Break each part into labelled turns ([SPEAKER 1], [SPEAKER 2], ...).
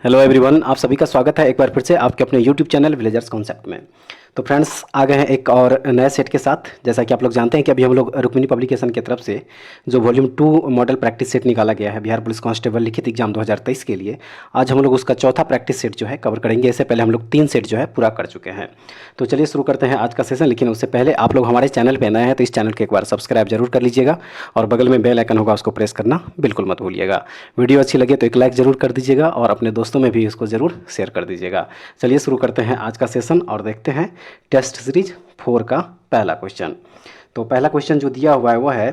[SPEAKER 1] Hello everyone, आप सभी का स्वागत है एक बार फिर से आपके अपने यूट्यूब चैनल विलेजर्स कॉन्सेप्ट में। तो फ्रेंड्स, आ गए हैं एक और नए सेट के साथ। जैसा कि आप लोग जानते हैं कि अभी हम लोग रुक्मिणी पब्लिकेशन की तरफ से जो वॉल्यूम 2 मॉडल प्रैक्टिस सेट निकाला गया है बिहार पुलिस कांस्टेबल लिखित एग्जाम 2023 के लिए, आज हम लोग उसका चौथा प्रैक्टिस सेट जो है कवर करेंगे। इससे पहले हम लोग 3 सेट जो है पूरा कर चुके हैं। तो चलिए शुरू करते हैं आज का सेशन। लेकिन उससे पहले आप लोग हमारे चैनल पर नए हैं तो इस चैनल को एक बार सब्सक्राइब जरूर कर लीजिएगा और बगल में बेल आइकन होगा, उसको प्रेस करना बिल्कुल मत भूलिएगा। वीडियो अच्छी लगे तो एक लाइक ज़रूर कर दीजिएगा और अपने दोस्तों में भी इसको ज़रूर शेयर कर दीजिएगा। चलिए शुरू करते हैं आज का सेशन और देखते हैं टेस्ट सीरीज 4 का पहला क्वेश्चन। तो पहला क्वेश्चन जो दिया हुआ है वो है,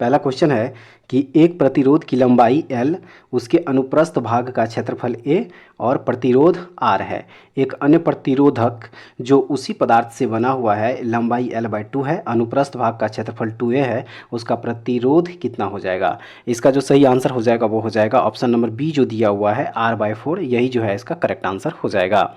[SPEAKER 1] पहला क्वेश्चन है कि एक प्रतिरोध की लंबाई L, उसके अनुप्रस्थ भाग का क्षेत्रफल A और प्रतिरोध R है। एक अन्य प्रतिरोधक जो उसी पदार्थ से बना हुआ है, लंबाई L/2 है, अनुप्रस्थ भाग का क्षेत्रफल 2A है, उसका प्रतिरोध कितना हो जाएगा? इसका जो सही आंसर हो जाएगा वो हो जाएगा ऑप्शन नंबर बी जो दिया हुआ है R/4, यही जो है इसका करेक्ट आंसर हो जाएगा।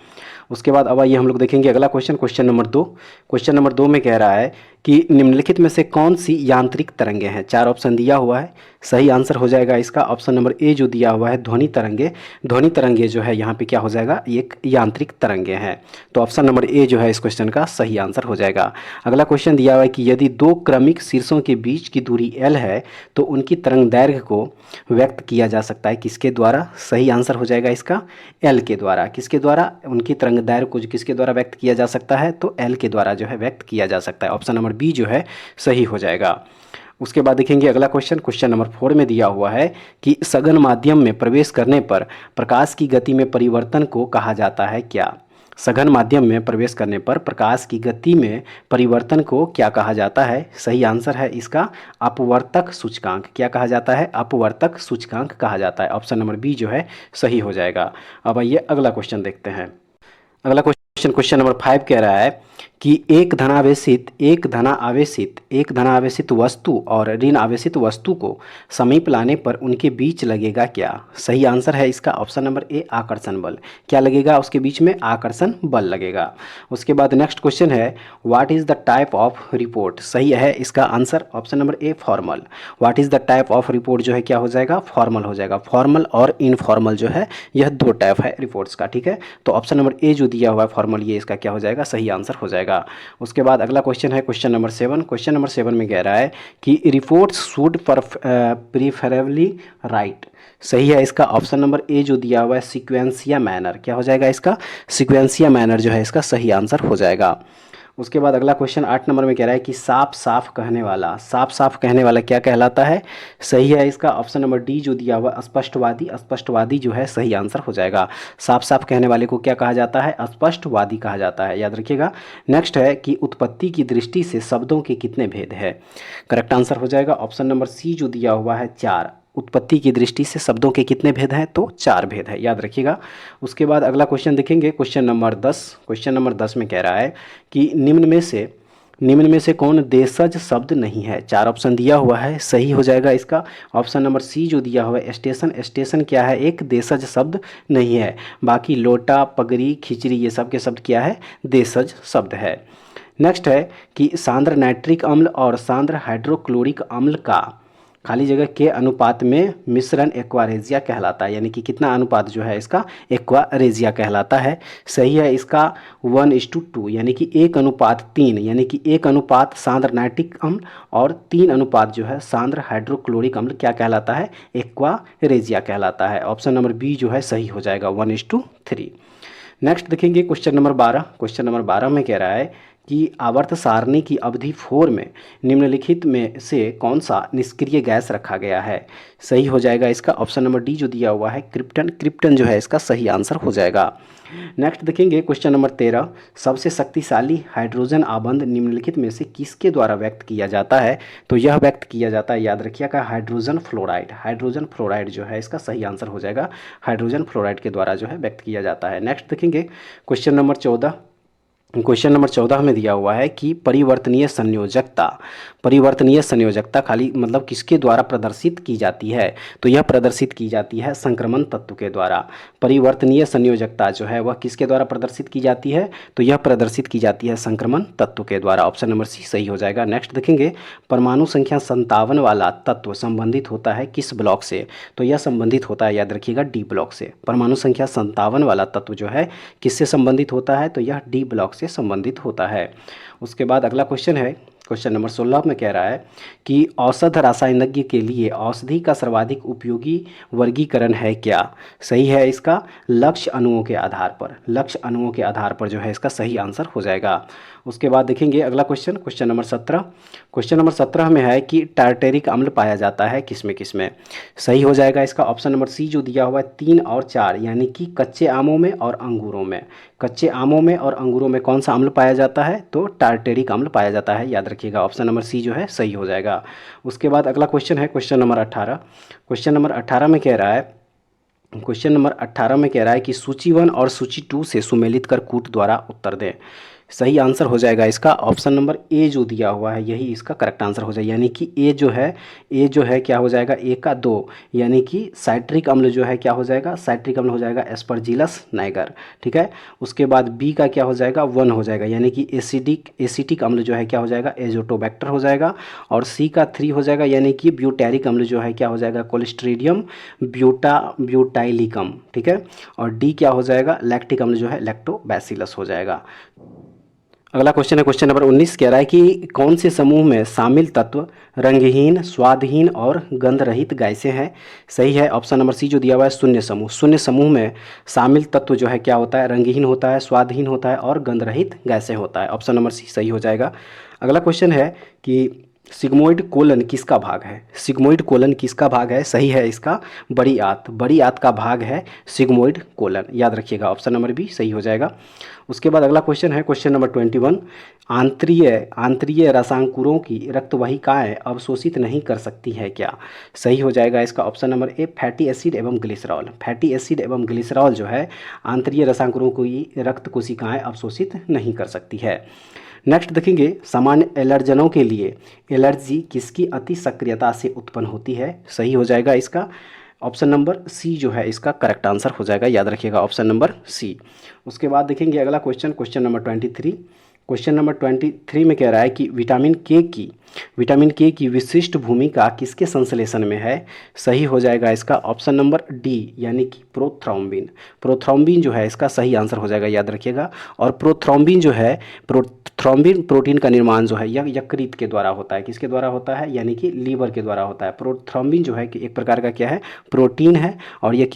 [SPEAKER 1] उसके बाद अब आइए हम लोग देखेंगे अगला question, question number 2। Question number 2 में कह रहा है कि निम्नलिखित में से कौन सी यांत्रिक तरंगें हैं? 4 ऑप्शन दिया हुआ है, सही आंसर हो जाएगा इसका ऑप्शन नंबर ए जो दिया हुआ है ध्वनि तरंगे। ध्वनि तरंगे जो है यहाँ पे क्या हो जाएगा, एक यांत्रिक तरंगे हैं। तो ऑप्शन नंबर ए जो है इस क्वेश्चन का सही आंसर हो जाएगा। अगला क्वेश्चन दिया हुआ है कि यदि दो क्रमिक शीर्षों के बीच की दूरी एल है तो उनकी तरंग दैर्घ्य को व्यक्त किया जा सकता है किसके द्वारा? सही आंसर हो जाएगा इसका एल के द्वारा। किसके द्वारा? उनकी तरंग दैर्घ्य को किसके द्वारा व्यक्त किया जा सकता है? तो एल के द्वारा जो है व्यक्त किया जा सकता है। ऑप्शन नंबर बी जो है सही हो जाएगा। उसके बाद देखेंगे अगला क्वेश्चन, क्वेश्चन नंबर 4 में दिया हुआ है कि सघन माध्यम में प्रवेश करने पर प्रकाश की गति में परिवर्तन को कहा जाता है क्या? सघन माध्यम में प्रवेश करने पर प्रकाश की गति में परिवर्तन को क्या कहा जाता है? सही आंसर है इसका अपवर्तक सूचकांक। क्या कहा जाता है? अपवर्तक सूचकांक कहा जाता है। ऑप्शन नंबर बी जो है सही हो जाएगा। अब आइए अगला क्वेश्चन देखते हैं। अगला क्वेश्चन, क्वेश्चन नंबर 5 कह रहा है कि एक धनावेशित वस्तु और ऋण आवेशित वस्तु को समीप लाने पर उनके बीच लगेगा क्या? सही आंसर है इसका ऑप्शन नंबर ए आकर्षण बल। क्या लगेगा उसके बीच में? आकर्षण बल लगेगा। उसके बाद नेक्स्ट क्वेश्चन है what is the type of report? सही है इसका answer option number a formal. What is the type of report जो है क्या हो जाएगा? फॉर्मल हो जाएगा। फॉर्मल और इनफॉर्मल जो है यह 2 टाइप है रिपोर्ट्स का, ठीक है। तो ऑप्शन नंबर ए जो दिया हुआ है फॉर्मल, ये इसका क्या हो जाएगा? सही आंसर हो जाएगा। उसके बाद अगला क्वेश्चन है क्वेश्चन नंबर 7। क्वेश्चन नंबर 7 में कह रहा है कि रिपोर्ट्स शुड प्रीफरेबली राइट। सही है इसका ऑप्शन नंबर ए जो दिया हुआ है सीक्वेंसिया मैनर। क्या हो जाएगा इसका? सीक्वेंसिया मैनर जो है इसका सही आंसर हो जाएगा। उसके बाद अगला क्वेश्चन 8 नंबर में कह रहा है कि साफ साफ कहने वाला, साफ साफ कहने वाला क्या कहलाता है? सही है इसका ऑप्शन नंबर डी जो दिया हुआ स्पष्टवादी। स्पष्टवादी जो है सही आंसर हो जाएगा। साफ साफ कहने वाले को क्या कहा जाता है? स्पष्टवादी कहा जाता है, याद रखिएगा। नेक्स्ट है कि उत्पत्ति की दृष्टि से शब्दों के कितने भेद है? करेक्ट आंसर हो जाएगा ऑप्शन नंबर सी जो दिया हुआ है 4। उत्पत्ति की दृष्टि से शब्दों के कितने भेद हैं? तो 4 भेद है, याद रखिएगा। उसके बाद अगला क्वेश्चन देखेंगे क्वेश्चन नंबर 10। क्वेश्चन नंबर 10 में कह रहा है कि निम्न में से कौन देशज शब्द नहीं है? 4 ऑप्शन दिया हुआ है, सही हो जाएगा इसका ऑप्शन नंबर सी जो दिया हुआ है स्टेशन। स्टेशन क्या है? एक देशज शब्द नहीं है। बाकी लोटा, पगड़ी, खिचड़ी ये सब के शब्द क्या है? देशज शब्द है। नेक्स्ट है कि सांद्र नाइट्रिक अम्ल और सांद्र हाइड्रोक्लोरिक अम्ल का खाली जगह के अनुपात में मिश्रण एक्वारेजिया कहलाता है। यानी कि कितना अनुपात जो है इसका? एक्वारेजिया कहलाता है। सही है इसका 1:2, यानी कि 1:3, यानी कि 1 अनुपात सांद्र नाइट्रिक अम्ल और 3 अनुपात जो है सांद्र हाइड्रोक्लोरिक अम्ल क्या कहलाता है? एक्वारेजिया कहलाता है। ऑप्शन नंबर बी जो है सही हो जाएगा 1:3। नेक्स्ट देखेंगे क्वेश्चन नंबर 12। क्वेश्चन नंबर 12 में कह रहा है कि आवर्त सारणी की अवधि 4 में निम्नलिखित में से कौन सा निष्क्रिय गैस रखा गया है? सही हो जाएगा इसका ऑप्शन नंबर डी जो दिया हुआ है क्रिप्टन। क्रिप्टन जो है इसका सही आंसर हो जाएगा। नेक्स्ट देखेंगे क्वेश्चन नंबर 13। सबसे शक्तिशाली हाइड्रोजन आबंध निम्नलिखित में से किसके द्वारा व्यक्त किया जाता है? तो यह व्यक्त किया जाता है, याद रखिएगा, हाइड्रोजन फ्लोराइड। हाइड्रोजन फ्लोराइड जो है इसका सही आंसर हो जाएगा। हाइड्रोजन फ्लोराइड के द्वारा जो है व्यक्त किया जाता है। नेक्स्ट देखेंगे क्वेश्चन नंबर 14। क्वेश्चन नंबर 14 में दिया हुआ है कि परिवर्तनीय संयोजकता खाली मतलब किसके द्वारा प्रदर्शित की जाती है? तो यह प्रदर्शित की जाती है संक्रमण तत्व के द्वारा। परिवर्तनीय संयोजकता जो है वह किसके द्वारा प्रदर्शित की जाती है? तो यह प्रदर्शित की जाती है संक्रमण तत्व के द्वारा। ऑप्शन नंबर सी सही हो जाएगा। नेक्स्ट देखेंगे, परमाणु संख्या 57 वाला तत्व संबंधित होता है किस ब्लॉक से? तो यह संबंधित होता है, याद रखिएगा, डी ब्लॉक से। परमाणु संख्या 57 वाला तत्व जो है किससे संबंधित होता है? तो यह डी ब्लॉक से संबंधित होता है। उसके बाद अगला क्वेश्चन है, क्वेश्चन नंबर 16 में कह रहा है कि औषध रसायनज्ञ के लिए औषधि का सर्वाधिक उपयोगी वर्गीकरण है क्या? सही है इसका लक्ष्य अणुओं के आधार पर। लक्ष्य अणुओं के आधार पर जो है इसका सही आंसर हो जाएगा। उसके बाद देखेंगे अगला question, question number 17। Question number 17 में है कि टार्टेरिक अम्ल पाया जाता है किसमें किसमें? सही हो जाएगा इसका ऑप्शन नंबर सी जो दिया हुआ है 3 और 4, यानी कि कच्चे आमों में और अंगूरों में। कच्चे आमों में और अंगूरों में कौन सा अम्ल पाया जाता है? तो टार्टेरिक अम्ल पाया जाता है, याद रखिएगा। ऑप्शन नंबर सी जो है सही हो जाएगा। उसके बाद अगला क्वेश्चन है क्वेश्चन नंबर 18। क्वेश्चन नंबर 18 में कह रहा है, क्वेश्चन नंबर 18 में कह रहा है कि सूची 1 और सूची 2 से सुमेलित कर कूट द्वारा उत्तर दें। सही आंसर हो जाएगा इसका ऑप्शन नंबर ए जो दिया हुआ है, यही इसका करेक्ट आंसर हो जाएगा। यानी कि ए जो है क्या हो जाएगा? ए का 2, यानी कि साइट्रिक अम्ल जो है क्या हो जाएगा? साइट्रिक अम्ल हो जाएगा एस्परजिलस नाइगर, ठीक है। उसके बाद बी का क्या हो जाएगा? 1 हो जाएगा, यानी कि एसिटिक अम्ल जो है क्या हो जाएगा? एजोटोबैक्टर हो जाएगा। और सी का 3 हो जाएगा, यानी कि ब्यूटेरिक अम्ल जो है क्या हो जाएगा? कोलेस्ट्रीडियम ब्यूटाइलिकम, ठीक है। और डी क्या हो जाएगा? लैक्टिक अम्ल जो है लैक्टोबैसिलस हो जाएगा। अगला क्वेश्चन है क्वेश्चन नंबर 19, कह रहा है कि कौन से समूह में शामिल तत्व रंगहीन, स्वादहीन और गंध रहित गैसें हैं? सही है ऑप्शन नंबर सी जो दिया हुआ है शून्य समूह। शून्य समूह में शामिल तत्व जो है क्या होता है? रंगहीन होता है, स्वादहीन होता है और गंध रहित गैसें होता है। ऑप्शन नंबर सी सही हो जाएगा। अगला क्वेश्चन है कि सिग्मोइड कोलन किसका भाग है? सिग्मोइड कोलन किसका भाग है? सही है इसका बड़ी आंत का भाग है सिग्मोइड कोलन, याद रखिएगा। ऑप्शन नंबर बी सही हो जाएगा। उसके बाद अगला क्वेश्चन है क्वेश्चन नंबर 21, आंतरीय रसांकुरों की रक्तवाहिकाएं अवशोषित नहीं कर सकती है क्या? सही हो जाएगा इसका option number A fatty acid एवं ग्लिसरॉल। फैटी एसिड एवं ग्लिसरॉल जो है आंतरीय रसांकुरों की रक्त कोशिकाएं अवशोषित नहीं कर सकती है। नेक्स्ट देखेंगे, सामान्य एलर्जनों के लिए एलर्जी किसकी अति सक्रियता से उत्पन्न होती है? सही हो जाएगा इसका ऑप्शन नंबर सी जो है इसका करेक्ट आंसर हो जाएगा, याद रखिएगा ऑप्शन नंबर सी। उसके बाद देखेंगे अगला question, question number 23। Question number 23 में कह रहा है कि विटामिन के की विशिष्ट भूमिका किसके संश्लेषण में है? सही हो जाएगा इसका ऑप्शन नंबर डी, यानी कि प्रोथ्रोम्बिन। प्रोथ्रोम्बिन जो है इसका सही आंसर हो जाएगा, याद रखिएगा। और प्रोथ्रोम्बिन जो है थ्रोम्बिन प्रोटीन का निर्माण जो है यकृत के द्वारा होता है। किसके द्वारा होता है? यानी कि लीवर के द्वारा होता है। प्रोथ्रोम्बिन जो है कि एक प्रकार का क्या है? प्रोटीन है, और ये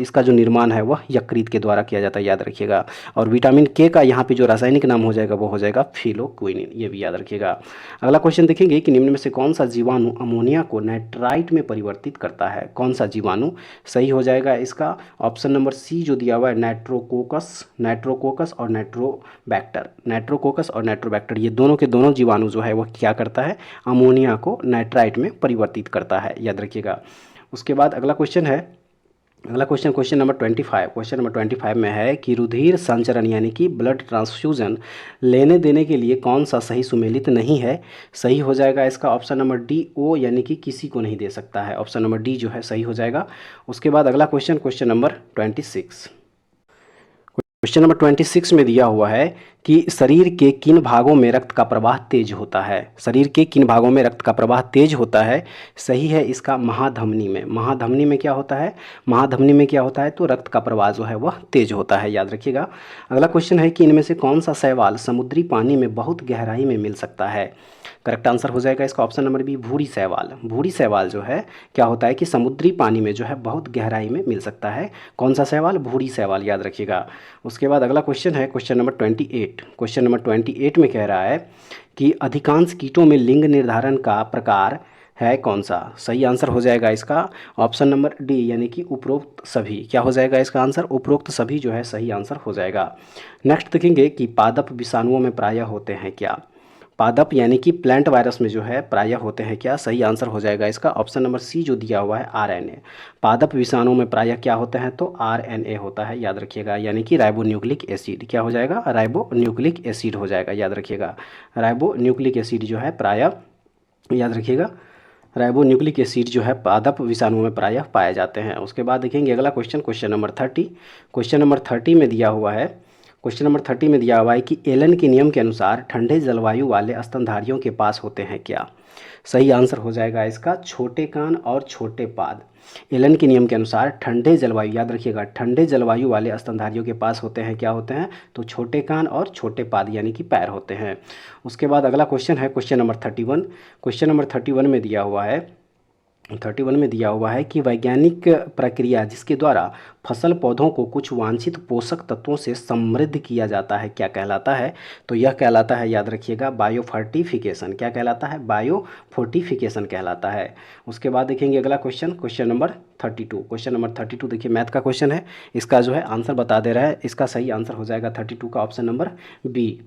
[SPEAKER 1] इसका जो निर्माण है वह यकृत के द्वारा किया जाता है, याद रखिएगा। और विटामिन के का यहाँ पे जो रासायनिक नाम हो जाएगा वो हो जाएगा फिलोक्विनिन, ये भी याद रखिएगा। अगला क्वेश्चन देखेंगे कि निम्न में से कौन सा जीवाणु अमोनिया को नाइट्राइट में परिवर्तित करता है? कौन सा जीवाणु? सही हो जाएगा इसका ऑप्शन नंबर सी जो दिया हुआ है नाइट्रोकोकस और नाइट्रोबैक्टर, ये दोनों के दोनों जीवाणु जो है वह क्या करता है? अमोनिया को नाइट्राइट में परिवर्तित करता है, याद रखिएगा। उसके बाद अगला क्वेश्चन है, क्वेश्चन नंबर 25। क्वेश्चन नंबर 25 में है कि रुधिर संचरण यानी कि ब्लड ट्रांसफ्यूजन लेने देने के लिए कौन सा सही सुमेलित नहीं है? सही हो जाएगा इसका ऑप्शन नंबर डी ओ, यानी कि किसी को नहीं दे सकता है। ऑप्शन नंबर डी जो है सही हो जाएगा। उसके बाद अगला क्वेश्चन नंबर 26। क्वेश्चन नंबर 26 में दिया हुआ है कि शरीर के किन भागों में रक्त का प्रवाह तेज होता है? शरीर के किन भागों में रक्त का प्रवाह तेज होता है? सही है इसका महाधमनी में। महाधमनी में क्या होता है? महाधमनी में क्या होता है? तो रक्त का प्रवाह जो है वह तेज होता है, याद रखिएगा। अगला क्वेश्चन है कि इनमें से कौन सा शैवाल समुद्री पानी में बहुत गहराई में मिल सकता है? करेक्ट आंसर हो जाएगा इसका ऑप्शन नंबर बी भूरी शैवाल। भूरी शैवाल जो है क्या होता है कि समुद्री पानी में जो है बहुत गहराई में मिल सकता है। कौन सा शैवाल? भूरी शैवाल, याद रखिएगा। उसके बाद अगला क्वेश्चन है क्वेश्चन नंबर 28। क्वेश्चन नंबर 28 में कह रहा है कि अधिकांश कीटों में लिंग निर्धारण का प्रकार है कौन सा? सही आंसर हो जाएगा इसका ऑप्शन नंबर डी, यानी कि उपरोक्त सभी। क्या हो जाएगा इसका आंसर? उपरोक्त सभी जो है सही आंसर हो जाएगा। नेक्स्ट देखेंगे कि पादप विषाणुओं में प्रायः होते हैं क्या? पादप यानी कि प्लांट वायरस में जो है प्रायः होते हैं क्या? सही आंसर हो जाएगा इसका ऑप्शन नंबर सी जो दिया हुआ है आरएनए। पादप विषाणु में प्रायः क्या होता है? तो आरएनए होता है, याद रखिएगा, यानी कि राइबोन्यूक्लिक एसिड। क्या हो जाएगा? राइबोन्यूक्लिक एसिड हो जाएगा, याद रखिएगा। राइबोन्यूक्लिक एसिड जो है प्रायः, याद रखिएगा, राइबोन्यूक्लिक एसिड जो है पादप विषाणु में प्रायः पाए जाते हैं। उसके बाद देखेंगे अगला question, question number 30। Question number 30 में दिया हुआ है, क्वेश्चन नंबर 30 में दिया हुआ है कि एलन के नियम के अनुसार ठंडे जलवायु वाले स्तनधारियों के पास होते हैं क्या? सही आंसर हो जाएगा इसका छोटे कान और छोटे पाद। एलन के नियम के अनुसार ठंडे जलवायु, याद रखिएगा, ठंडे जलवायु वाले स्तनधारियों के पास होते हैं क्या? होते हैं तो छोटे कान और छोटे पाद यानी कि पैर होते हैं। उसके बाद अगला क्वेश्चन है क्वेश्चन नंबर 31। क्वेश्चन नंबर 31 में दिया हुआ है, 31 में दिया हुआ है कि वैज्ञानिक प्रक्रिया जिसके द्वारा फसल पौधों को कुछ वांछित पोषक तत्वों से समृद्ध किया जाता है क्या कहलाता है? तो यह कहलाता है, याद रखिएगा, बायोफर्टिफिकेशन। क्या कहलाता है? बायोफोर्टिफिकेशन कहलाता है। उसके बाद देखेंगे अगला question, question number 32। Question number 32 देखिए मैथ का क्वेश्चन है, इसका जो है आंसर बता दे रहा है। इसका सही आंसर हो जाएगा 32 का option number B.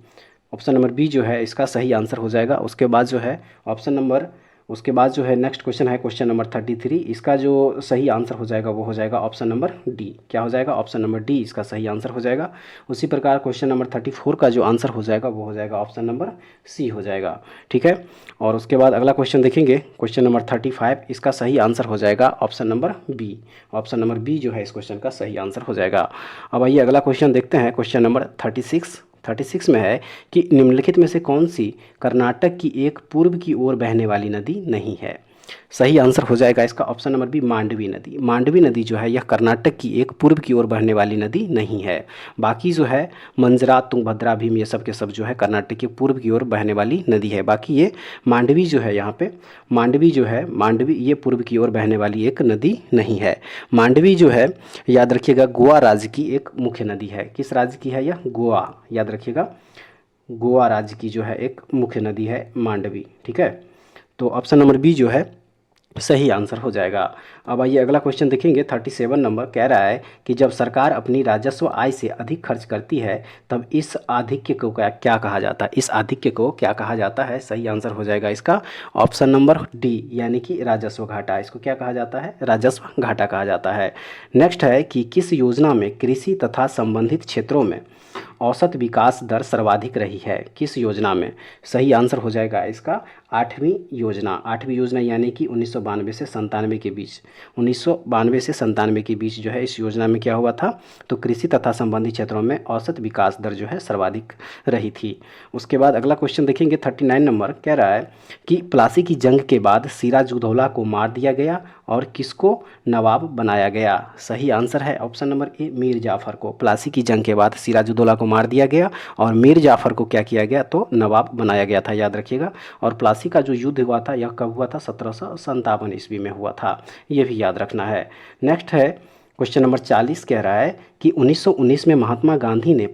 [SPEAKER 1] Option number B जो है इसका सही आंसर हो जाएगा। उसके बाद जो है ऑप्शन नंबर, उसके बाद जो है नेक्स्ट क्वेश्चन है क्वेश्चन नंबर 33। इसका जो सही आंसर हो जाएगा वो हो जाएगा ऑप्शन नंबर डी। क्या हो जाएगा? ऑप्शन नंबर डी इसका सही आंसर हो जाएगा। उसी प्रकार क्वेश्चन नंबर 34 का जो आंसर हो जाएगा वो हो जाएगा ऑप्शन नंबर सी हो जाएगा, ठीक है। और उसके बाद अगला क्वेश्चन देखेंगे क्वेश्चन नंबर 35। इसका सही आंसर हो जाएगा option number B. Option number B जो है इस क्वेश्चन का सही आंसर हो जाएगा। अब आइए अगला क्वेश्चन देखते हैं, क्वेश्चन नंबर 36 में है कि निम्नलिखित में से कौन सी कर्नाटक की एक पूर्व की ओर बहने वाली नदी नहीं है? सही आंसर हो जाएगा इसका ऑप्शन नंबर बी, मांडवी नदी। मांडवी नदी जो है यह कर्नाटक की एक पूर्व की ओर बहने वाली नदी नहीं है। बाकी जो है मंजरा, तुंगभद्रा, भीम, ये सब के सब जो है कर्नाटक की पूर्व की ओर बहने वाली नदी है। बाकी ये मांडवी जो है, यहाँ पे मांडवी जो है, मांडवी ये पूर्व की ओर बहने वाली एक नदी नहीं है। मांडवी जो है, याद रखिएगा, गोवा राज्य की एक मुख्य नदी है। किस राज्य की है यह? गोवा, याद रखिएगा, गोवा राज्य की जो है एक मुख्य नदी है मांडवी, ठीक है। तो ऑप्शन नंबर बी जो है सही आंसर हो जाएगा। अब आइए अगला क्वेश्चन देखेंगे, 37 नंबर कह रहा है कि जब सरकार अपनी राजस्व आय से अधिक खर्च करती है तब इस आधिक्य को क्या कहा जाता है? इस आधिक्य को क्या कहा जाता है? सही आंसर हो जाएगा इसका ऑप्शन नंबर डी, यानी कि राजस्व घाटा। इसको क्या कहा जाता है? राजस्व घाटा कहा जाता है। नेक्स्ट है कि किस योजना में कृषि तथा संबंधित क्षेत्रों में औसत विकास दर सर्वाधिक रही है? किस योजना में? सही आंसर हो जाएगा इसका 8वीं योजना। 8वीं योजना यानी कि 1992 से 97 के बीच, 1992 से 97 के बीच जो है इस योजना में क्या हुआ था? तो कृषि तथा संबंधित क्षेत्रों में औसत विकास दर जो है सर्वाधिक रही थी। उसके बाद अगला क्वेश्चन देखेंगे, 39 नंबर कह रहा है कि प्लासी की जंग के बाद सिराजुद्दौला को मार दिया गया और किसको नवाब बनाया गया? सही आंसर है option number A, Mir Jafar को। प्लासी की जंग के बाद सिराजुद्दौला को मार दिया गया और मीर जाफ़र को क्या किया गया? तो नवाब बनाया गया था, याद रखिएगा। और प्लासी का जो युद्ध हुआ था यह कब हुआ था? 1757 ईस्वी में हुआ था, ये भी याद रखना है। नेक्स्ट है क्वेश्चन नंबर 40 कह रहा है कि 1919 में महात्मा गांधी ने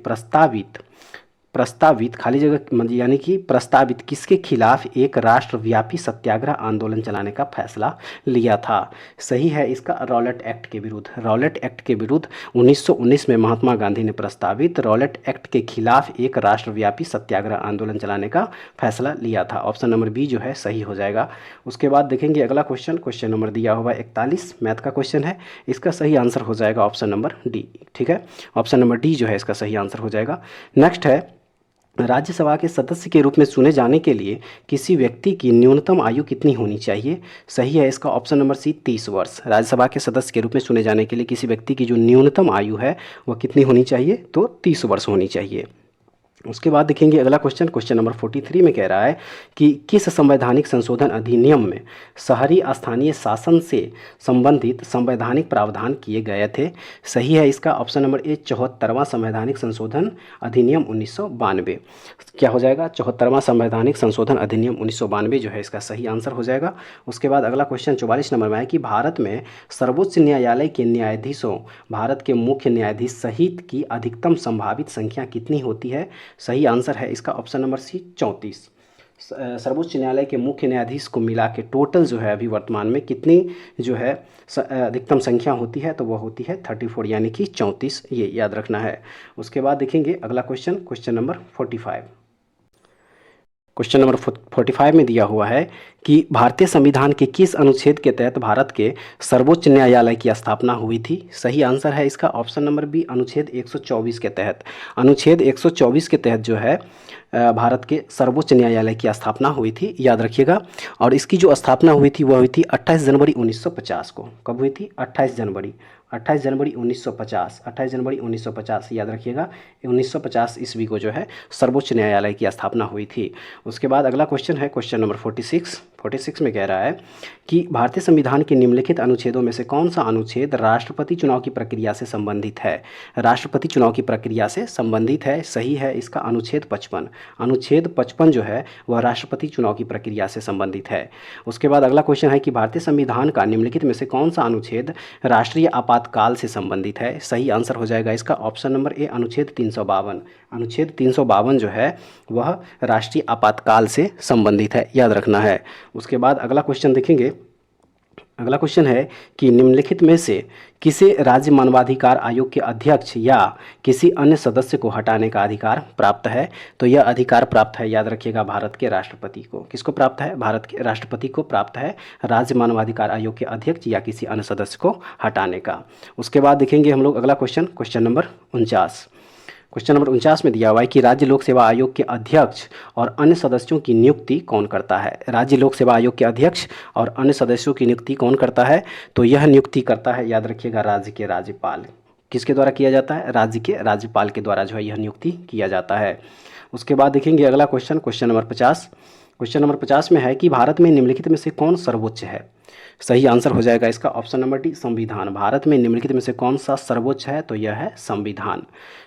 [SPEAKER 1] प्रस्तावित खाली जगह यानी कि प्रस्तावित किसके खिलाफ एक राष्ट्रव्यापी सत्याग्रह आंदोलन चलाने का फैसला लिया था? सही है इसका रॉलेट एक्ट के विरुद्ध। रॉलेट एक्ट के विरुद्ध 1919 में महात्मा गांधी ने प्रस्तावित रॉलेट एक्ट के खिलाफ एक राष्ट्रव्यापी सत्याग्रह आंदोलन चलाने का फैसला लिया था। ऑप्शन नंबर बी जो है सही हो जाएगा। उसके बाद देखेंगे अगला क्वेश्चन, क्वेश्चन नंबर दिया हुआ 41, मैथ का क्वेश्चन है। इसका सही आंसर हो जाएगा ऑप्शन नंबर डी, ठीक है। ऑप्शन नंबर डी जो है इसका सही आंसर हो जाएगा। नेक्स्ट है, राज्यसभा के सदस्य के रूप में चुने जाने के लिए किसी व्यक्ति की न्यूनतम आयु कितनी होनी चाहिए? सही है इसका ऑप्शन नंबर सी, 30 वर्ष। राज्यसभा के सदस्य के रूप में चुने जाने के लिए किसी व्यक्ति की जो न्यूनतम आयु है वह कितनी होनी चाहिए? तो 30 वर्ष होनी चाहिए। उसके बाद देखेंगे अगला क्वेश्चन, क्वेश्चन नंबर 43 में कह रहा है कि किस संवैधानिक संशोधन अधिनियम में शहरी स्थानीय शासन से संबंधित संवैधानिक प्रावधान किए गए थे? सही है इसका ऑप्शन नंबर ए, 74वां संवैधानिक संशोधन अधिनियम 1992। क्या हो जाएगा? 74वां संवैधानिक संशोधन अधिनियम 1992 जो है इसका सही आंसर हो जाएगा। उसके बाद अगला क्वेश्चन 44 नंबर में है कि भारत में सर्वोच्च न्यायालय के न्यायाधीशों, भारत के मुख्य न्यायाधीश सहित की अधिकतम संभावित संख्या कितनी होती है? सही आंसर है इसका ऑप्शन नंबर सी, 34। सर्वोच्च न्यायालय के मुख्य न्यायाधीश को मिला के टोटल जो है अभी वर्तमान में कितनी जो है अधिकतम संख्या होती है? तो वह होती है 34 यानी कि 34, ये याद रखना है। उसके बाद देखेंगे अगला question, question number 45। Question number 45 में दिया हुआ है कि भारतीय संविधान के किस अनुच्छेद के तहत भारत के सर्वोच्च न्यायालय की स्थापना हुई थी। सही आंसर है इसका ऑप्शन नंबर बी, अनुच्छेद 124 के तहत। अनुच्छेद 124 के तहत जो है भारत के सर्वोच्च न्यायालय की स्थापना हुई थी, याद रखिएगा। और इसकी जो स्थापना हुई थी वह हुई थी 28 जनवरी 1950 को। कब हुई थी? 28 जनवरी 1950। 28 जनवरी 1950 याद रखिएगा। 1950 ईस्वी को जो है सर्वोच्च न्यायालय की स्थापना हुई थी। उसके बाद अगला क्वेश्चन है क्वेश्चन नंबर 46 में कह रहा है कि भारतीय संविधान के निम्नलिखित अनुच्छेदों में से कौन सा अनुच्छेद राष्ट्रपति चुनाव की प्रक्रिया से संबंधित है। राष्ट्रपति चुनाव की प्रक्रिया से संबंधित है। सही है इसका अनुच्छेद 55। अनुच्छेद 55 जो है वह राष्ट्रपति चुनाव की प्रक्रिया से संबंधित है। उसके बाद अगला क्वेश्चन है कि भारतीय संविधान का निम्नलिखित में से कौन सा अनुच्छेद राष्ट्रीय आपातकाल से संबंधित है। सही आंसर हो जाएगा इसका ऑप्शन नंबर ए, अनुच्छेद 352। अनुच्छेद 352 जो है वह राष्ट्रीय आपातकाल से संबंधित है, याद रखना है। उसके बाद अगला क्वेश्चन देखेंगे। अगला क्वेश्चन है कि निम्नलिखित में से किसे राज्य मानवाधिकार आयोग के अध्यक्ष या किसी अन्य सदस्य को हटाने का अधिकार प्राप्त है। तो यह अधिकार प्राप्त है, याद रखिएगा, भारत के राष्ट्रपति को। किसको प्राप्त है? भारत के राष्ट्रपति को प्राप्त है राज्य मानवाधिकार आयोग के अध्यक्ष या किसी अन्य सदस्य को हटाने का। उसके बाद देखेंगे हम लोग अगला question, question number 49। Question number 49 में दिया हुआ है कि राज्य लोक सेवा आयोग के अध्यक्ष और अन्य सदस्यों की नियुक्ति कौन करता है। राज्य लोक सेवा आयोग के अध्यक्ष और अन्य सदस्यों की नियुक्ति कौन करता है। तो यह नियुक्ति करता है, याद रखिएगा, राज्य के राज्यपाल। किसके द्वारा किया जाता है? राज्य के राज्यपाल के द्वारा जो है यह नियुक्ति किया जाता है। उसके बाद देखेंगे अगला question, question number 50। Question number 50 में है कि भारत में निम्नलिखित में से कौन सर्वोच्च है। सही आंसर हो जाएगा इसका ऑप्शन नंबर डी, संविधान। भारत में निम्नलिखित में से कौन सा सर्वोच्च है। तो यह है संविधान।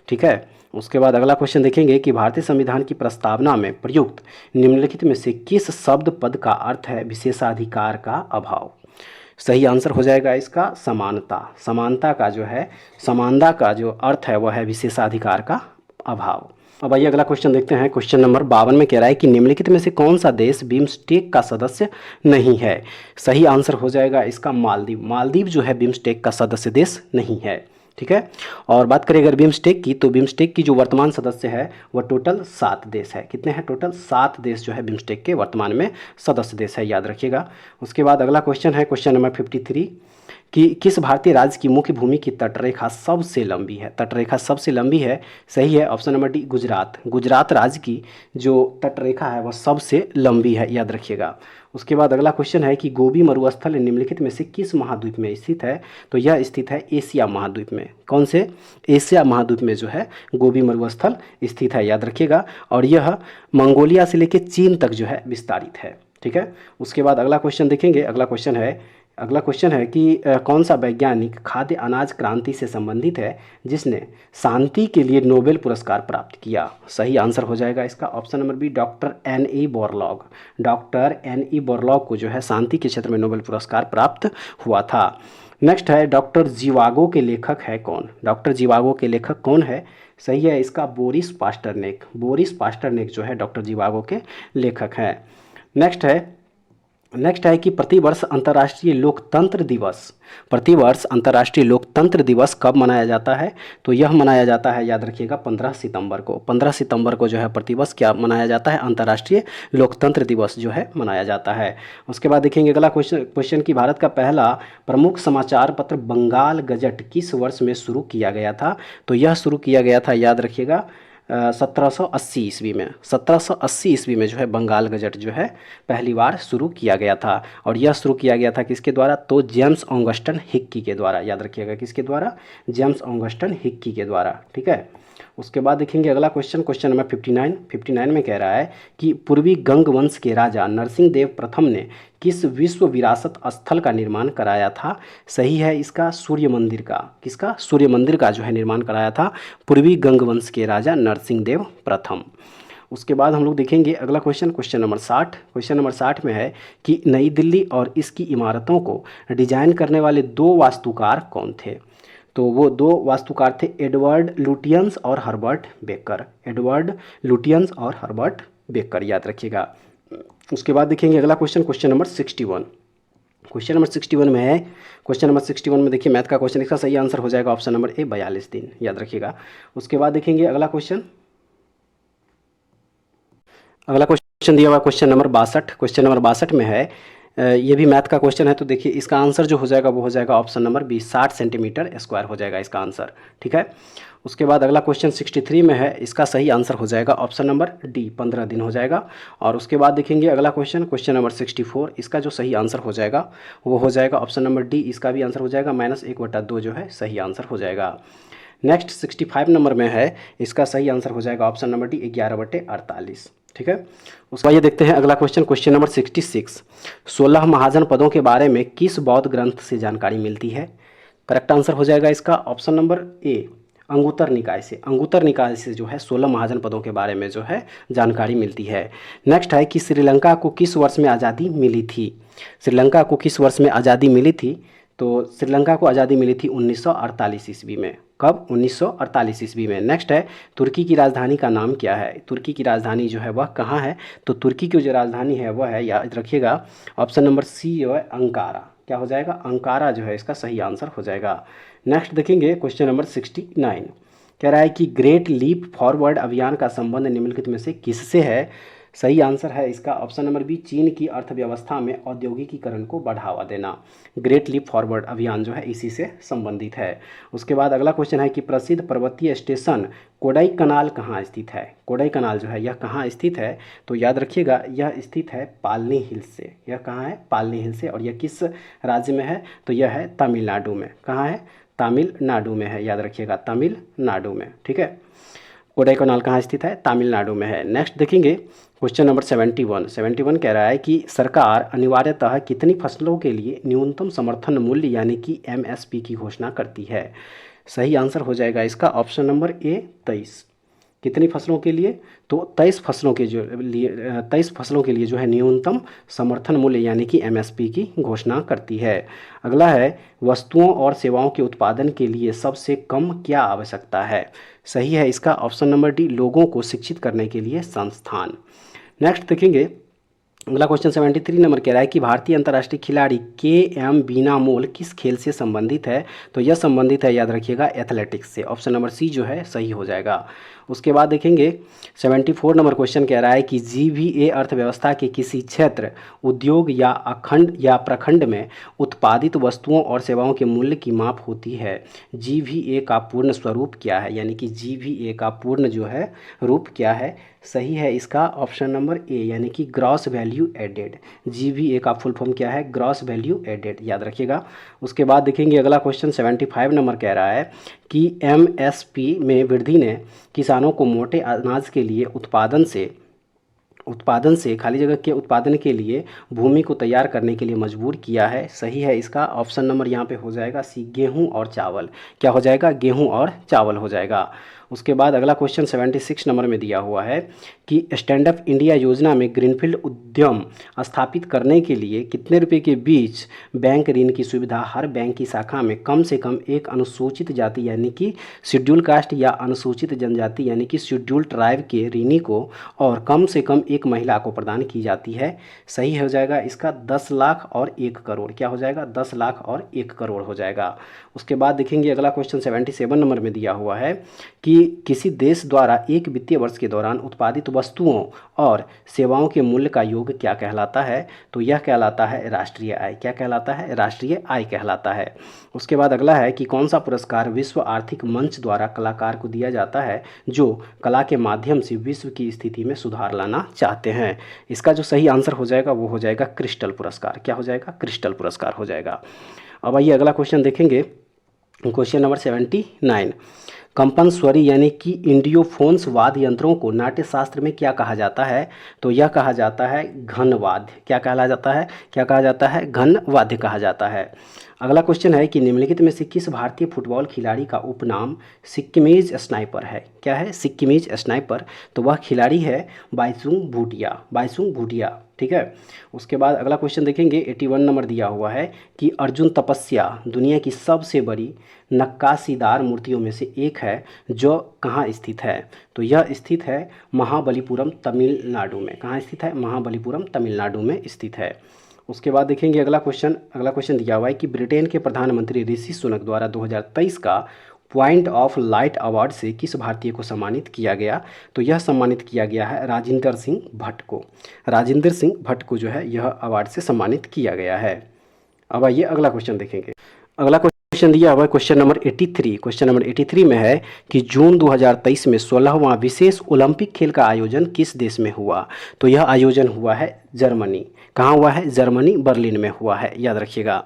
[SPEAKER 1] ठीक है। उसके बाद अगला क्वेश्चन देखेंगे कि भारतीय संविधान की प्रस्तावना में प्रयुक्त निम्नलिखित में से किस शब्द पद का अर्थ है विशेषाधिकार का अभाव। सही आंसर हो जाएगा इसका समानता। समानता का जो है, समानता का जो अर्थ है वह है विशेषाधिकार का अभाव। अब आइए अगला क्वेश्चन देखते हैं। क्वेश्चन नंबर 52 में कह रहा है कि निम्नलिखित में से कौन सा देश बिम्स्टेक का सदस्य नहीं है। सही आंसर हो जाएगा इसका मालदीव। मालदीव जो है बिम्स्टेक का सदस्य देश नहीं है। ठीक है। और बात करें अगर बिम्स्टेक की, तो बिम्स्टेक की जो वर्तमान सदस्य है वह टोटल 7 देश है। कितने हैं? टोटल 7 देश जो है बिम्स्टेक के वर्तमान में सदस्य देश है, याद रखिएगा। उसके बाद अगला क्वेश्चन है क्वेश्चन नंबर 53 कि किस भारतीय राज्य की मुख्य भूमि की तटरेखा सबसे लंबी है। तटरेखा सबसे लंबी है, सही है, option number D, Gujarat. Gujarat राज्य की जो तटरेखा है वह सबसे लंबी है, याद रखिएगा। उसके बाद अगला क्वेश्चन है कि गोबी मरुस्थल निम्नलिखित में से किस महाद्वीप में स्थित है। तो यह स्थित है एशिया महाद्वीप में। कौन से? एशिया महाद्वीप में जो है गोबी मरुस्थल स्थित है, याद रखिएगा। और यह मंगोलिया से लेकर चीन तक जो है विस्तारित है। ठीक है। उसके बाद अगला क्वेश्चन देखेंगे। अगला क्वेश्चन है कि कौन सा वैज्ञानिक खाद्य अनाज क्रांति से संबंधित है जिसने शांति के लिए नोबेल पुरस्कार प्राप्त किया। सही आंसर हो जाएगा इसका option number B, doctor N E. Borlaug. Doctor N E. Borlaug को जो है शांति के क्षेत्र में नोबेल पुरस्कार प्राप्त हुआ था। नेक्स्ट है डॉक्टर जीवागो के लेखक है कौन। डॉक्टर जीवागो के लेखक कौन है? सही है इसका बोरिस पास्टरनेक। बोरिस पास्टरनेक जो है डॉक्टर जीवागो के लेखक हैं। नेक्स्ट है कि प्रतिवर्ष अंतर्राष्ट्रीय लोकतंत्र दिवस कब मनाया जाता है। तो यह मनाया जाता है, याद रखिएगा, 15 सितंबर को। 15 सितंबर को जो है प्रतिवर्ष क्या मनाया जाता है? अंतर्राष्ट्रीय लोकतंत्र दिवस जो है मनाया जाता है। उसके बाद देखेंगे अगला क्वेश्चन कि भारत का पहला प्रमुख समाचार पत्र बंगाल गजट किस वर्ष में शुरू किया गया था। तो यह शुरू किया गया था, याद रखिएगा, 1780 ईस्वी में। 1780 ईस्वी में जो है बंगाल गजट जो है पहली बार शुरू किया गया था। और यह शुरू किया गया था किसके द्वारा? तो जेम्स ऑगस्टन हिक्की के द्वारा, याद रखिएगा, किसके द्वारा? जेम्स ऑगस्टन हिक्की के द्वारा। ठीक है। उसके बाद देखेंगे अगला क्वेश्चन, क्वेश्चन नंबर 59 में कह रहा है कि पूर्वी गंग वंश के राजा नरसिंह देव प्रथम ने किस विश्व विरासत स्थल का निर्माण कराया था। सही है इसका सूर्य मंदिर का। किसका? सूर्य मंदिर का जो है निर्माण कराया था पूर्वी गंग वंश के राजा नरसिंह देव प्रथम। उसके बाद हम लोग देखेंगे अगला question, question number 60। Question number 60 में है कि नई दिल्ली और इसकी इमारतों को डिजाइन करने वाले 2 वास्तुकार कौन थे। तो वो 2 वास्तुकार थे एडवर्ड लुटियंस और हर्बर्ट बेकर। एडवर्ड लुटियंस और हर्बर्ट बेकर, याद रखिएगा। उसके बाद देखेंगे अगला question, question number 61। Question number 61 में है, क्वेश्चन नंबर 61 में देखिए मैथ का क्वेश्चन, इसका सही आंसर हो जाएगा ऑप्शन नंबर ए, 42 दिन, याद रखिएगा। उसके बाद देखेंगे अगला क्वेश्चन क्वेश्चन दिया हुआ क्वेश्चन नंबर 62, क्वेश्चन नंबर 62 में है ये भी मैथ का क्वेश्चन है। तो देखिए इसका आंसर जो हो जाएगा वो हो जाएगा option number B, 60 centimetre square हो जाएगा इसका आंसर। ठीक है, उसके बाद अगला क्वेश्चन 63 में है, इसका सही आंसर हो जाएगा ऑप्शन नंबर डी, 15 दिन हो जाएगा। और उसके बाद देखेंगे अगला क्वेश्चन, क्वेश्चन नंबर 64, इसका जो सही आंसर हो जाएगा वो हो जाएगा ऑप्शन नंबर डी, इसका भी आंसर हो जाएगा -1/2 जो है सही आंसर हो जाएगा। नेक्स्ट 65 नंबर में है, इसका सही आंसर हो जाएगा ऑप्शन नंबर डी, 11/48। ठीक है, उसका ये देखते हैं अगला क्वेश्चन, क्वेश्चन नंबर 66, 16 महाजन पदों के बारे में किस बौद्ध ग्रंथ से जानकारी मिलती है? करेक्ट आंसर हो जाएगा इसका ऑप्शन नंबर ए, अंगुत्तर निकाय से। अंगुत्तर निकाय से जो है 16 महाजन पदों के बारे में जो है जानकारी मिलती है। नेक्स्ट है कि श्रीलंका को किस वर्ष में आज़ादी मिली थी? श्रीलंका को किस वर्ष में आज़ादी मिली थी? तो श्रीलंका को आज़ादी मिली थी 1948 ईस्वी में। कब? 1948 ईस्वी में। नेक्स्ट है तुर्की की राजधानी का नाम क्या है? तुर्की की राजधानी जो है वह कहाँ है? तो तुर्की की जो राजधानी है वह है, याद रखिएगा ऑप्शन नंबर सी जो है अंकारा। क्या हो जाएगा? अंकारा जो है इसका सही आंसर हो जाएगा। नेक्स्ट देखेंगे क्वेश्चन नंबर 69, कह रहा है कि ग्रेट लीप फॉरवर्ड अभियान का संबंध निम्नलिखित में से किससे है? सही आंसर है इसका ऑप्शन नंबर बी, चीन की अर्थव्यवस्था में औद्योगिकीकरण को बढ़ावा देना। ग्रेट लीप फॉरवर्ड अभियान जो है इसी से संबंधित है। उसके बाद अगला क्वेश्चन है कि प्रसिद्ध पर्वतीय स्टेशन कोडाई कनाल कहाँ स्थित है? कोडाई कनाल जो है यह कहाँ स्थित है? तो याद रखिएगा यह स्थित है पालनी हिल्स से। यह कहाँ है? पालनी हिल्स से। और यह किस राज्य में है? तो यह है तमिलनाडु में। कहाँ है? तमिलनाडु में है, याद रखिएगा तमिलनाडु में। ठीक है, कोडाईकनाल कहाँ स्थित है? तमिलनाडु में है। नेक्स्ट देखेंगे क्वेश्चन नंबर 71 कह रहा है कि सरकार अनिवार्यतः कितनी फसलों के लिए न्यूनतम समर्थन मूल्य यानी कि MSP की घोषणा करती है? सही आंसर हो जाएगा इसका ऑप्शन नंबर ए, 23। कितनी फसलों के लिए? तो 23 फसलों के लिए 23 फसलों के लिए जो है न्यूनतम समर्थन मूल्य यानी कि MSP की घोषणा करती है। अगला है वस्तुओं और सेवाओं के उत्पादन के लिए सबसे कम क्या आवश्यकता है? सही है इसका ऑप्शन नंबर डी, लोगों को शिक्षित करने के लिए संस्थान। नेक्स्ट देखेंगे अगला क्वेश्चन 73 नंबर कह रहा है कि भारतीय अंतर्राष्ट्रीय खिलाड़ी KM बीनामोल किस खेल से संबंधित है? तो यह संबंधित है, याद रखिएगा एथलेटिक्स से। ऑप्शन नंबर सी जो है सही हो जाएगा। उसके बाद देखेंगे 74 नंबर क्वेश्चन कह रहा है कि GVA अर्थव्यवस्था के किसी क्षेत्र, उद्योग या अखंड या प्रखंड में उत्पादित वस्तुओं और सेवाओं के मूल्य की माप होती है। GVA का पूर्ण स्वरूप क्या है? यानी कि GVA का पूर्ण जो है रूप क्या है? सही है इसका ऑप्शन नंबर ए, यानी कि ग्रॉस वैल्यू एडेड। GVA का फुल फॉर्म क्या है? ग्रॉस वैल्यू एडेड, याद रखिएगा। उसके बाद देखेंगे अगला क्वेश्चन 75 नंबर कह रहा है कि MSP में वृद्धि ने किसानों को मोटे अनाज के लिए उत्पादन से खाली जगह के उत्पादन के लिए भूमि को तैयार करने के लिए मजबूर किया है। सही है इसका ऑप्शन नंबर यहाँ पे हो जाएगा सी, गेहूं और चावल। क्या हो जाएगा? गेहूं और चावल हो जाएगा। उसके बाद अगला क्वेश्चन 76 नंबर में दिया हुआ है कि स्टैंड अप इंडिया योजना में ग्रीनफील्ड उद्यम स्थापित करने के लिए कितने रुपए के बीच बैंक ऋण की सुविधा हर बैंक की शाखा में कम से कम एक अनुसूचित जाति यानी कि शेड्यूल कास्ट या अनुसूचित जनजाति यानी कि शेड्यूल ट्राइब के ऋणी को और कम से कम एक महिला को प्रदान की जाती है? सही हो जाएगा इसका 10 लाख और 1 करोड़। क्या हो जाएगा? 10 लाख और 1 करोड़ हो जाएगा। उसके बाद देखेंगे अगला क्वेश्चन 77 नंबर में दिया हुआ है कि किसी देश द्वारा एक वित्तीय वर्ष के दौरान उत्पादित वस्तुओं और सेवाओं के मूल्य का योग क्या कहलाता है? तो यह कहलाता है राष्ट्रीय आय। क्या कहलाता है? राष्ट्रीय आय कहलाता है। उसके बाद अगला है कि कौन सा पुरस्कार विश्व आर्थिक मंच द्वारा कलाकार को दिया जाता है जो कला के माध्यम से विश्व की स्थिति में सुधार लाना चाहते हैं? इसका जो सही आंसर हो जाएगा वो हो जाएगा क्रिस्टल पुरस्कार। क्या हो जाएगा? क्रिस्टल पुरस्कार हो जाएगा। अब आइए अगला क्वेश्चन देखेंगे, क्वेश्चन नंबर 79, कंपन स्वरी यानी कि इंडियोफोन्स वाद्य यंत्रों को नाट्य शास्त्र में क्या कहा जाता है? तो यह कहा जाता है घन वाद्य। क्या कहा जाता है? क्या कहा जाता है? घन वाद्य कहा जाता है। अगला क्वेश्चन है कि निम्नलिखित में से किस भारतीय फुटबॉल खिलाड़ी का उपनाम सिक्किमीज स्नाइपर है? क्या है? सिक्किमीज स्नाइपर। तो वह खिलाड़ी है बाइचुंग भूटिया। बाइचुंग भूटिया। ठीक है, उसके बाद अगला क्वेश्चन देखेंगे 81 नंबर दिया हुआ है कि अर्जुन तपस्या दुनिया की सबसे बड़ी नक्काशीदार मूर्तियों में से एक है जो कहाँ स्थित है? तो यह स्थित है महाबलीपुरम तमिलनाडु में। कहाँ स्थित है? महाबलीपुरम तमिलनाडु में स्थित है। उसके बाद देखेंगे अगला क्वेश्चन दिया हुआ है कि ब्रिटेन के प्रधानमंत्री ऋषि सुनक द्वारा 2023 का पॉइंट ऑफ लाइट अवार्ड से किस भारतीय को सम्मानित किया गया? तो यह सम्मानित किया गया है राजिंदर सिंह भट्ट को। राजिंदर सिंह भट्ट को जो है यह अवार्ड से सम्मानित किया गया है। अब आइए अगला क्वेश्चन देखेंगे। अगला क्वेश्चन दिया हुआ है क्वेश्चन नंबर 83। क्वेश्चन नंबर 83 में है कि जून 2023 में 16वां विशेष ओलंपिक खेल का आयोजन किस देश में हुआ? तो यह आयोजन हुआ है जर्मनी। कहाँ हुआ है? जर्मनी, बर्लिन में हुआ है, याद रखिएगा।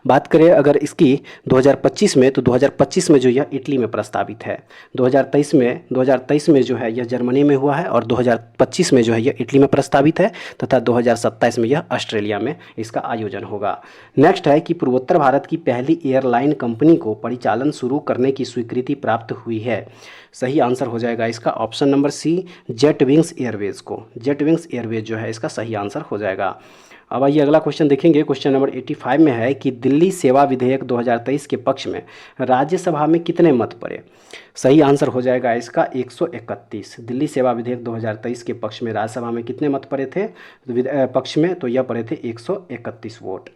[SPEAKER 1] बात करें अगर इसकी 2025 में, तो 2025 में जो यह इटली में प्रस्तावित है। 2023 में जो है यह जर्मनी में हुआ है और 2025 में जो है यह इटली में प्रस्तावित है तथा 2027 में यह ऑस्ट्रेलिया में इसका आयोजन होगा। नेक्स्ट है कि पूर्वोत्तर भारत की पहली एयरलाइन कंपनी को परिचालन शुरू करने की स्वीकृति प्राप्त हुई है। सही आंसर हो जाएगा इसका option number C, Jet Wings Airways को। जेट विंग्स एयरवेज जो है इसका सही आंसर हो जाएगा। अब आइए अगला क्वेश्चन देखेंगे। क्वेश्चन नंबर 85 में है कि दिल्ली सेवा विधेयक 2023 के पक्ष में राज्यसभा में कितने मत पड़े? सही आंसर हो जाएगा इसका 131। दिल्ली सेवा विधेयक 2023 के पक्ष में राज्यसभा में कितने मत पड़े थे पक्ष में? तो यह पड़े थे 131 वोट।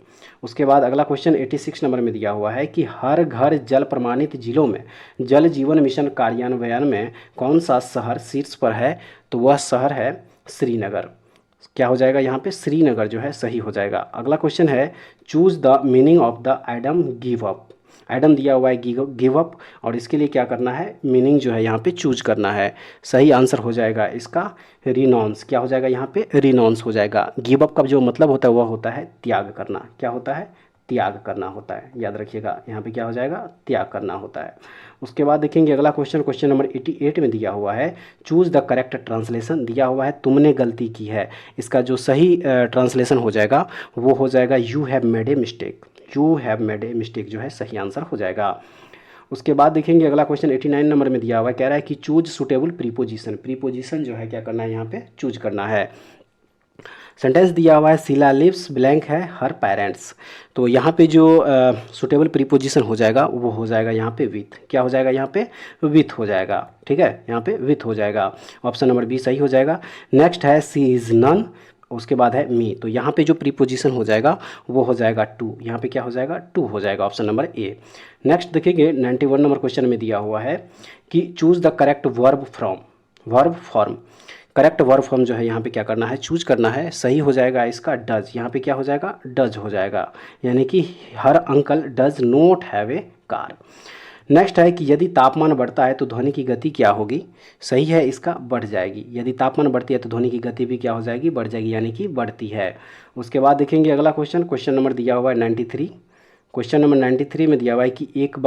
[SPEAKER 1] उसके बाद अगला क्वेश्चन 86 नंबर में दिया हुआ है कि हर घर जल प्रमाणित जिलों में जल जीवन मिशन कार्यान्वयन में कौन सा शहर शीर्ष पर है? तो वह शहर है श्रीनगर। क्या हो जाएगा यहाँ पे? श्रीनगर जो है सही हो जाएगा। अगला क्वेश्चन है choose the meaning of the Adam give up. Adam दिया हुआ है गिव अप और इसके लिए क्या करना है? मीनिंग जो है यहाँ पे चूज करना है। सही आंसर हो जाएगा इसका रिनॉन्स। क्या हो जाएगा यहाँ पे? रिनॉन्स हो जाएगा। गिव अप का जो मतलब होता है वह होता है त्याग करना। क्या होता है? त्याग करना होता है, याद रखिएगा। यहाँ पे क्या हो जाएगा? त्याग करना होता है। उसके बाद देखेंगे अगला क्वेश्चन। क्वेश्चन नंबर 88 में दिया हुआ है चूज द करेक्ट ट्रांसलेशन। दिया हुआ है तुमने गलती की है। इसका जो सही ट्रांसलेशन हो जाएगा वो हो जाएगा you have made a mistake. You have made a mistake जो है सही आंसर हो जाएगा। उसके बाद देखेंगे अगला क्वेश्चन 89 नंबर में दिया हुआ है, कह रहा है कि चूज सुटेबल प्रीपोजिशन। प्रीपोजिशन जो है क्या करना है? यहाँ पे चूज करना है। सेंटेंस दिया हुआ है शीला लिव्स ब्लैंक है हर पेरेंट्स। तो यहाँ पे जो सुटेबल प्रीपोजिशन हो जाएगा वो हो जाएगा यहाँ पे विथ। क्या हो जाएगा यहाँ पे? विथ हो जाएगा। ठीक है, यहाँ पे विथ हो जाएगा। ऑप्शन नंबर बी सही हो जाएगा। नेक्स्ट है सी इज़ नन, उसके बाद है मी। तो यहाँ पे जो प्रीपोजिशन हो जाएगा वो हो जाएगा टू। यहाँ पे क्या हो जाएगा? टू हो जाएगा, ऑप्शन नंबर ए। नेक्स्ट देखेंगे 91 नंबर क्वेश्चन में दिया हुआ है कि choose the correct verb form. Correct verb form जो है यहाँ पे क्या करना है? चूज करना है। सही हो जाएगा इसका डज। यहाँ पे क्या हो जाएगा? डज हो जाएगा, यानी कि हर uncle does not have a car. Next है कि यदि तापमान बढ़ता है तो ध्वनि की गति क्या होगी? सही है इसका बढ़ जाएगी। यदि तापमान बढ़ती है तो ध्वनि की गति भी क्या हो जाएगी? बढ़ जाएगी, यानी कि बढ़ती है। उसके बाद देखेंगे अगला क्वेश्चन। क्वेश्चन नंबर दिया हुआ है 93। क्वेश्चन नंबर 93 में दिया हुआ है कि एक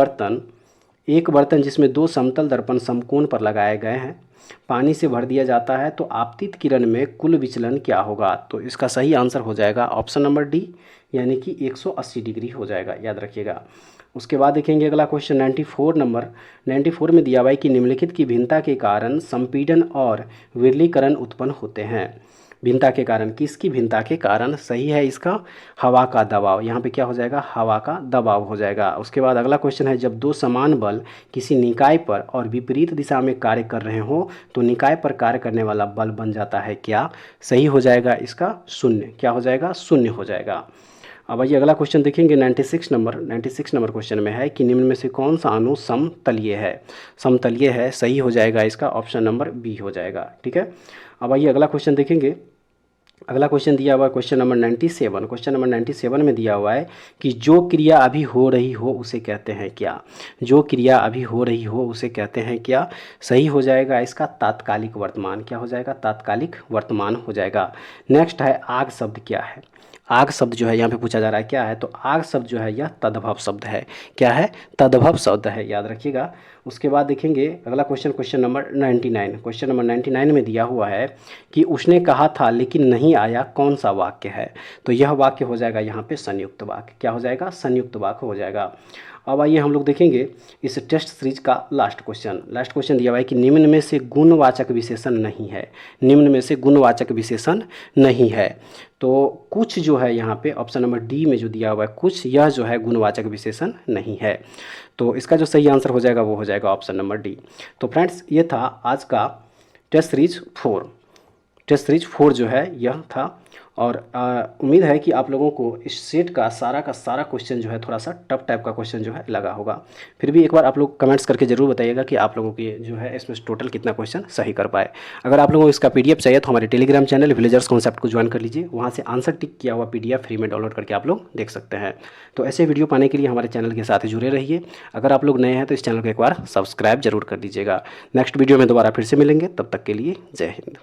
[SPEAKER 1] बर्तन जिसमें दो समतल दर्पण समकोण पर लगाए गए हैं पानी से भर दिया जाता है तो आपतित किरण में कुल विचलन क्या होगा? तो इसका सही आंसर हो जाएगा ऑप्शन नंबर डी, यानी कि 180 डिग्री हो जाएगा, याद रखिएगा। उसके बाद देखेंगे अगला क्वेश्चन 94 में दिया हुआ है कि निम्नलिखित की भिन्नता के कारण संपीड़न और विरलीकरण उत्पन्न होते हैं। भिन्नता के कारण, किसकी भिन्नता के कारण? सही है इसका हवा का दबाव। यहाँ पे क्या हो जाएगा? हवा का दबाव हो जाएगा। उसके बाद अगला क्वेश्चन है जब दो समान बल किसी निकाय पर और विपरीत दिशा में कार्य कर रहे हो तो निकाय पर कार्य करने वाला बल बन जाता है क्या? सही हो जाएगा इसका शून्य। क्या हो जाएगा? शून्य हो जाएगा। अब आइए अगला क्वेश्चन देखेंगे 96 नंबर क्वेश्चन में है कि निम्न में से कौन सा अणु समतलीय है? समतलीय है, सही हो जाएगा इसका ऑप्शन नंबर बी हो जाएगा। ठीक है, अब आइए अगला क्वेश्चन देखेंगे। अगला क्वेश्चन दिया हुआ है क्वेश्चन नंबर 97। क्वेश्चन नंबर 97 में दिया हुआ है कि जो क्रिया अभी हो रही हो उसे कहते हैं क्या? जो क्रिया अभी हो रही हो उसे कहते हैं क्या? सही हो जाएगा इसका तात्कालिक वर्तमान। क्या हो जाएगा? तात्कालिक वर्तमान हो जाएगा। नेक्स्ट है आग शब्द क्या है? आग शब्द जो है यहाँ पे पूछा जा रहा है क्या है? तो आग शब्द जो है यह तद्भव शब्द है। क्या है? तद्भव शब्द है, याद रखिएगा। उसके बाद देखेंगे अगला क्वेश्चन नंबर 99। क्वेश्चन नंबर 99 में दिया हुआ है कि उसने कहा था लेकिन नहीं आया, कौन सा वाक्य है? तो यह वाक्य हो जाएगा यहाँ पे संयुक्त वाक्य। क्या हो जाएगा? संयुक्त वाक्य हो जाएगा। अब आइए हम लोग देखेंगे इस टेस्ट सीरीज का लास्ट क्वेश्चन दिया हुआ है कि निम्न में से गुणवाचक विशेषण नहीं है। निम्न में से गुणवाचक विशेषण नहीं है। तो कुछ जो है यहाँ पे ऑप्शन नंबर डी में जो दिया हुआ है कुछ, यह जो है गुणवाचक विशेषण नहीं है। तो इसका जो सही आंसर हो जाएगा वो हो जाएगा ऑप्शन नंबर डी। तो फ्रेंड्स ये था आज का टेस्ट सीरीज 4 जो है यह था। और उम्मीद है कि आप लोगों को इस सेट का सारा क्वेश्चन जो है थोड़ा सा टफ टाइप का क्वेश्चन जो है लगा होगा। फिर भी एक बार आप लोग कमेंट्स करके ज़रूर बताइएगा कि आप लोगों की जो है इसमें टोटल कितना क्वेश्चन सही कर पाए। अगर आप लोगों को इसका PDF चाहिए तो हमारे टेलीग्राम चैनल विलेजर्स कॉन्सेप्ट को ज्वाइन कर लीजिए, वहाँ से आंसर टिक किया हुआ PDF फ्री में डाउनलोड करके आप लोग देख सकते हैं। तो ऐसे वीडियो पाने के लिए हमारे चैनल के साथ जुड़े रहिए। अगर आप लोग नए हैं तो इस चैनल को एक बार सब्सक्राइब जरूर कर दीजिएगा। नेक्स्ट वीडियो में दोबारा फिर से मिलेंगे, तब तक के लिए जय हिंद।